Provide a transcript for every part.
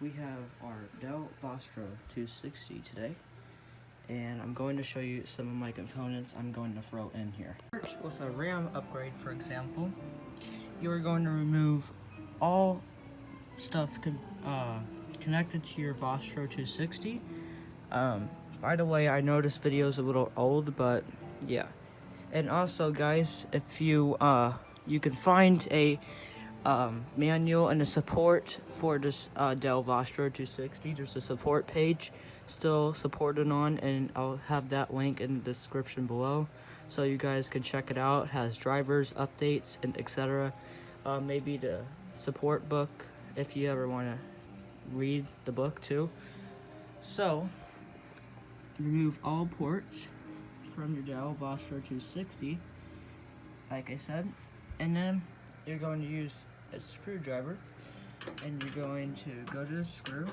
we have our Dell Vostro 260 today, and I'm going to show you some of my components I'm going to throw in here. With a RAM upgrade, for example, you are going to remove all stuff connected to your Vostro 260. By the way, I know this video is a little old, but yeah. And also, guys, if you can find a manual and a support for this Dell Vostro 260. There's a support page still supported on, and I'll have that link in the description below so you guys can check it out. It has drivers, updates, and etc. Maybe the support book if you ever want to read the book too. So remove all ports from your Dell Vostro 260, like I said, and then you're going to use a screwdriver, and you're going to go to the screw,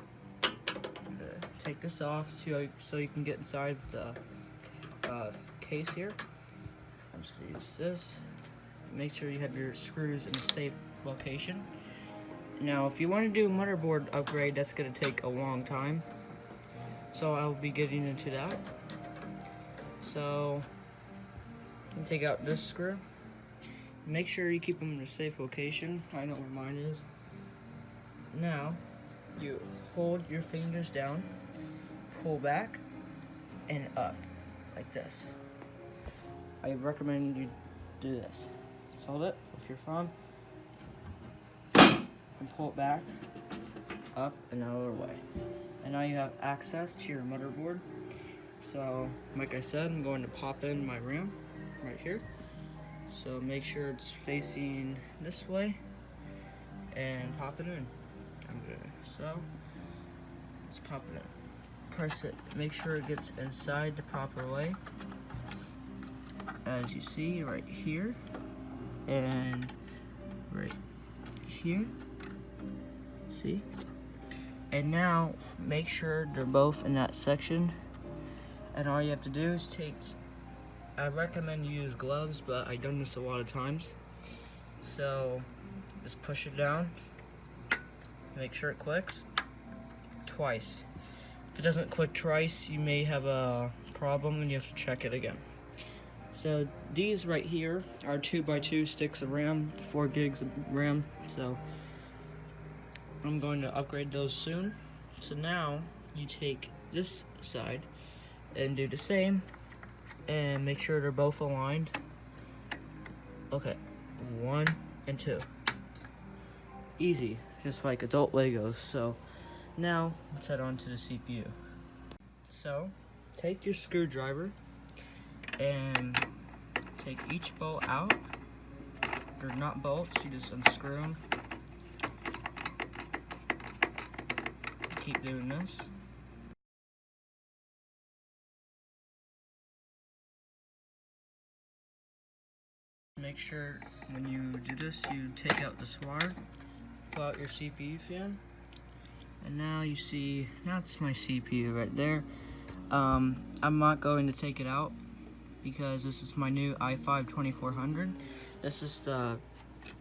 take this off so you can get inside the case here. I'm just going to use this. Make sure you have your screws in a safe location. Now, if you want to do a motherboard upgrade, that's going to take a long time, so I'll be getting into that. So, take out this screw. Make sure you keep them in a safe location. I know where mine is. Now, you hold your fingers down, pull back, and up, like this. I recommend you do this. Just hold it with your thumb, and pull it back, up, and out of the way. And now you have access to your motherboard. So, like I said, I'm going to pop in my RAM right here. So make sure it's facing this way and pop it in. So let's pop it in. Press it. Make sure it gets inside the proper way. As you see right here and right here. See? And now make sure they're both in that section. And all you have to do is I recommend you use gloves, but I've done this a lot of times. So just push it down, make sure it clicks twice. If it doesn't click twice, you may have a problem and you have to check it again. So these right here are 2x2 sticks of RAM, 4 gigs of RAM. So I'm going to upgrade those soon. So now you take this side and do the same. And make sure they're both aligned. Okay, 1 and 2. Easy, just like adult Legos. So now let's head on to the CPU. So take your screwdriver and take each bolt out. They're not bolts, you just unscrew them. Keep doing this. Make sure when you do this, you take out this wire, pull out your CPU fan, and now you see, that's my CPU right there. I'm not going to take it out because this is my new i5-2400. This is the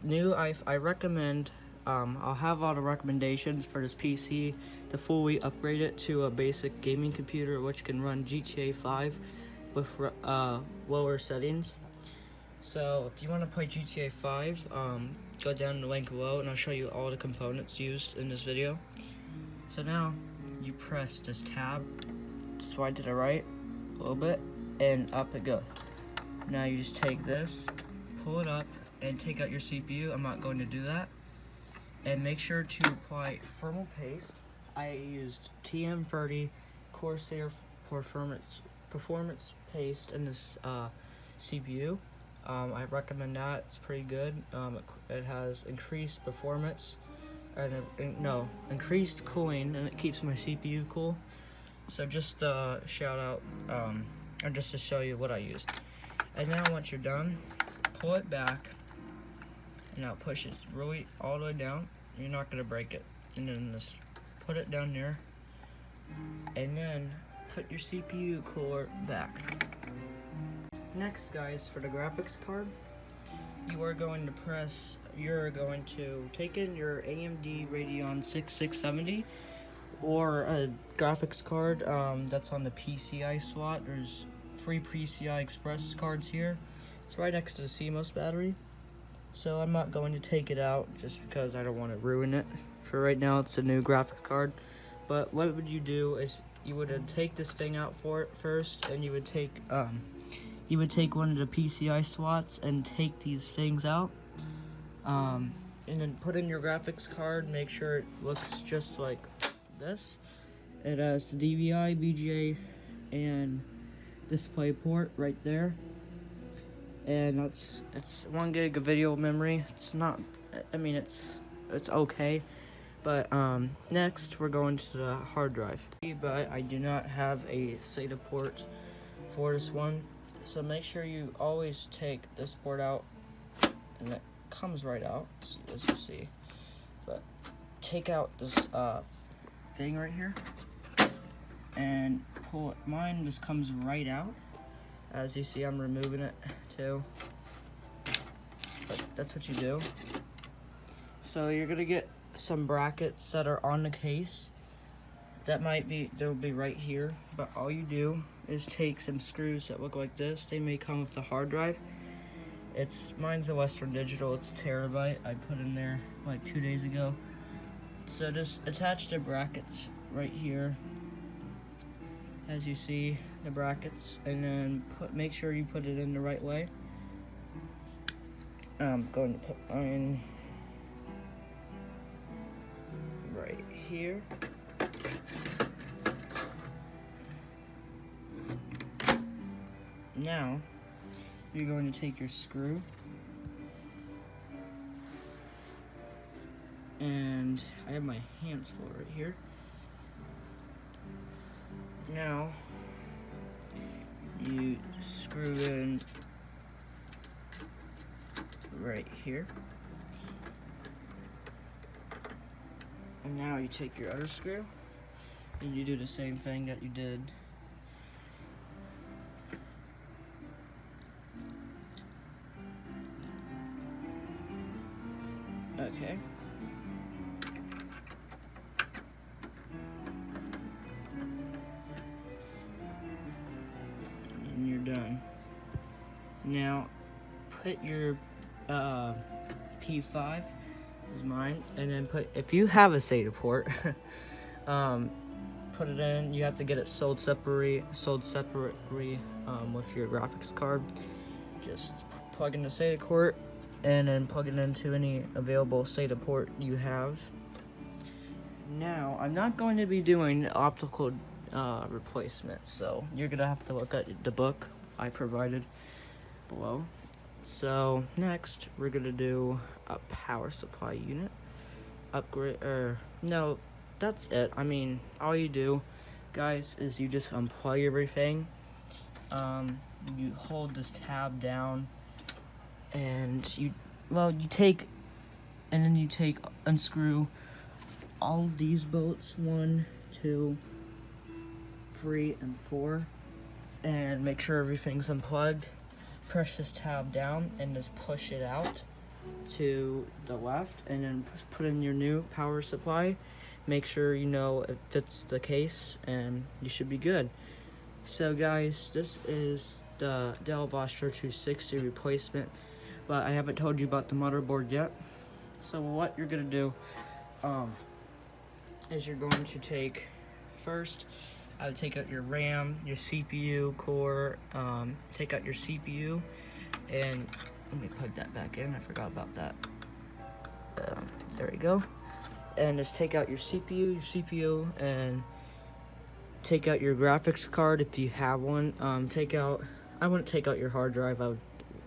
new I recommend, I'll have all the recommendations for this PC to fully upgrade it to a basic gaming computer which can run GTA 5 with lower settings. So if you want to play GTA 5, go down the link below and I'll show you all the components used in this video. So now you press this tab, slide to the right a little bit, and up it goes. Now you just take this, pull it up, and take out your CPU. I'm not going to do that. And make sure to apply thermal paste. I used TM30 Corsair performance paste in this CPU. I recommend that. It's pretty good. It has increased performance and increased cooling, and it keeps my CPU cool. So just shout out, or just to show you what I used. And now once you're done, pull it back, and now push it really all the way down. You're not gonna break it. And then just put it down there, and then put your CPU cooler back. Next, guys, for the graphics card, you're going to take in your AMD Radeon 6670 or a graphics card that's on the PCI slot. There's free PCI Express cards here. It's right next to the CMOS battery. So I'm not going to take it out just because I don't want to ruin it. For right now, it's a new graphics card. But what would you do is you would take this thing out for it first, and you would take one of the PCI slots and take these things out, and then put in your graphics card. Make sure it looks just like this. It has the DVI, VGA, and display port right there. And it's 1 gig of video memory. It's not, I mean, it's okay. But next we're going to the hard drive. But I do not have a SATA port for this one, so make sure you always take this port out, and it comes right out, as you see. But take out this thing right here and pull it. Mine just comes right out. As you see, I'm removing it too. But that's what you do. So you're gonna get some brackets that are on the case. They'll be right here. But all you do is take some screws that look like this. They may come with the hard drive. Mine's a Western Digital. It's a terabyte. I put in there like 2 days ago. So just attach the brackets right here, as you see the brackets, and then make sure you put it in the right way. I'm going to put mine right here. Now you're going to take your screw, and I have my hands full right here. Now you screw in right here, and now you take your other screw and you do the same thing that you did. Okay. And you're done. Now, put your P5 is mine, and then if you have a SATA port, put it in. You have to get it sold separately with your graphics card. Just plug in the SATA port, and then plug it into any available SATA port you have. Now, I'm not going to be doing optical replacement, so you're gonna have to look at the book I provided below. So next, we're gonna do a power supply unit upgrade. No, that's it. I mean, all you do, guys, is you just unplug everything. You hold this tab down, and you unscrew all these bolts, 1, 2, 3, and 4, and make sure everything's unplugged. Press this tab down and just push it out to the left, and then put in your new power supply. Make sure you know it fits the case, and you should be good. So guys, this is the Dell Vostro 260 replacement, but I haven't told you about the motherboard yet. So what you're gonna do is you're going to take first, I would take out your RAM, your CPU core, take out your CPU, and let me plug that back in. I forgot about that. There we go. And just take out your CPU, and take out your graphics card if you have one. I wouldn't take out your hard drive. I would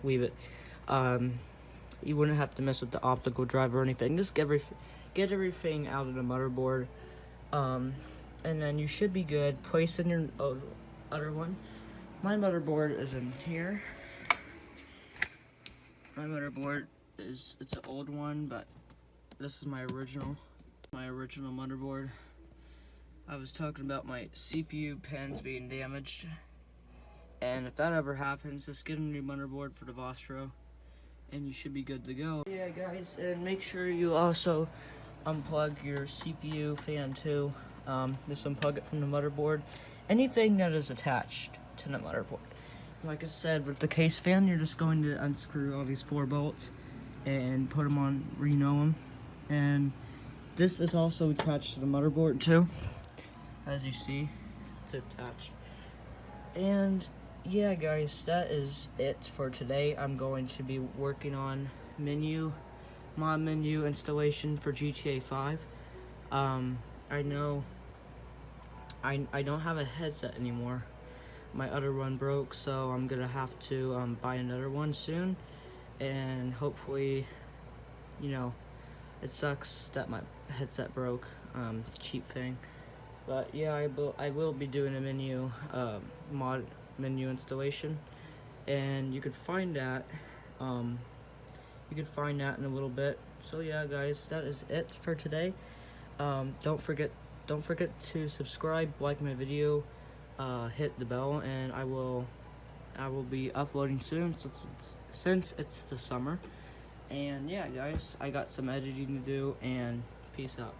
leave it. You wouldn't have to mess with the optical drive or anything. Just get everything out of the motherboard. And then you should be good. Place in your other one. My motherboard is in here. My motherboard it's an old one, but this is my original motherboard. I was talking about my CPU pins being damaged, and if that ever happens, just get a new motherboard for the Vostro, and you should be good to go. Yeah, guys, and make sure you also unplug your CPU fan too. Just unplug it from the motherboard. Anything that is attached to the motherboard. Like I said, with the case fan, you're just going to unscrew all these 4 bolts and put them on, reno them. And this is also attached to the motherboard too. As you see, it's attached. And yeah, guys, that is it for today. I'm going to be working on mod menu installation for GTA 5. I know I don't have a headset anymore. My other one broke, so I'm gonna have to buy another one soon. And hopefully, you know, it sucks that my headset broke. Cheap thing. But yeah, I will be doing a mod menu installation, and you could find that in a little bit. So yeah, guys, that is it for today. Don't forget to subscribe, like my video, hit the bell, and I will be uploading soon since it's the summer. And yeah, guys, I got some editing to do, and peace out.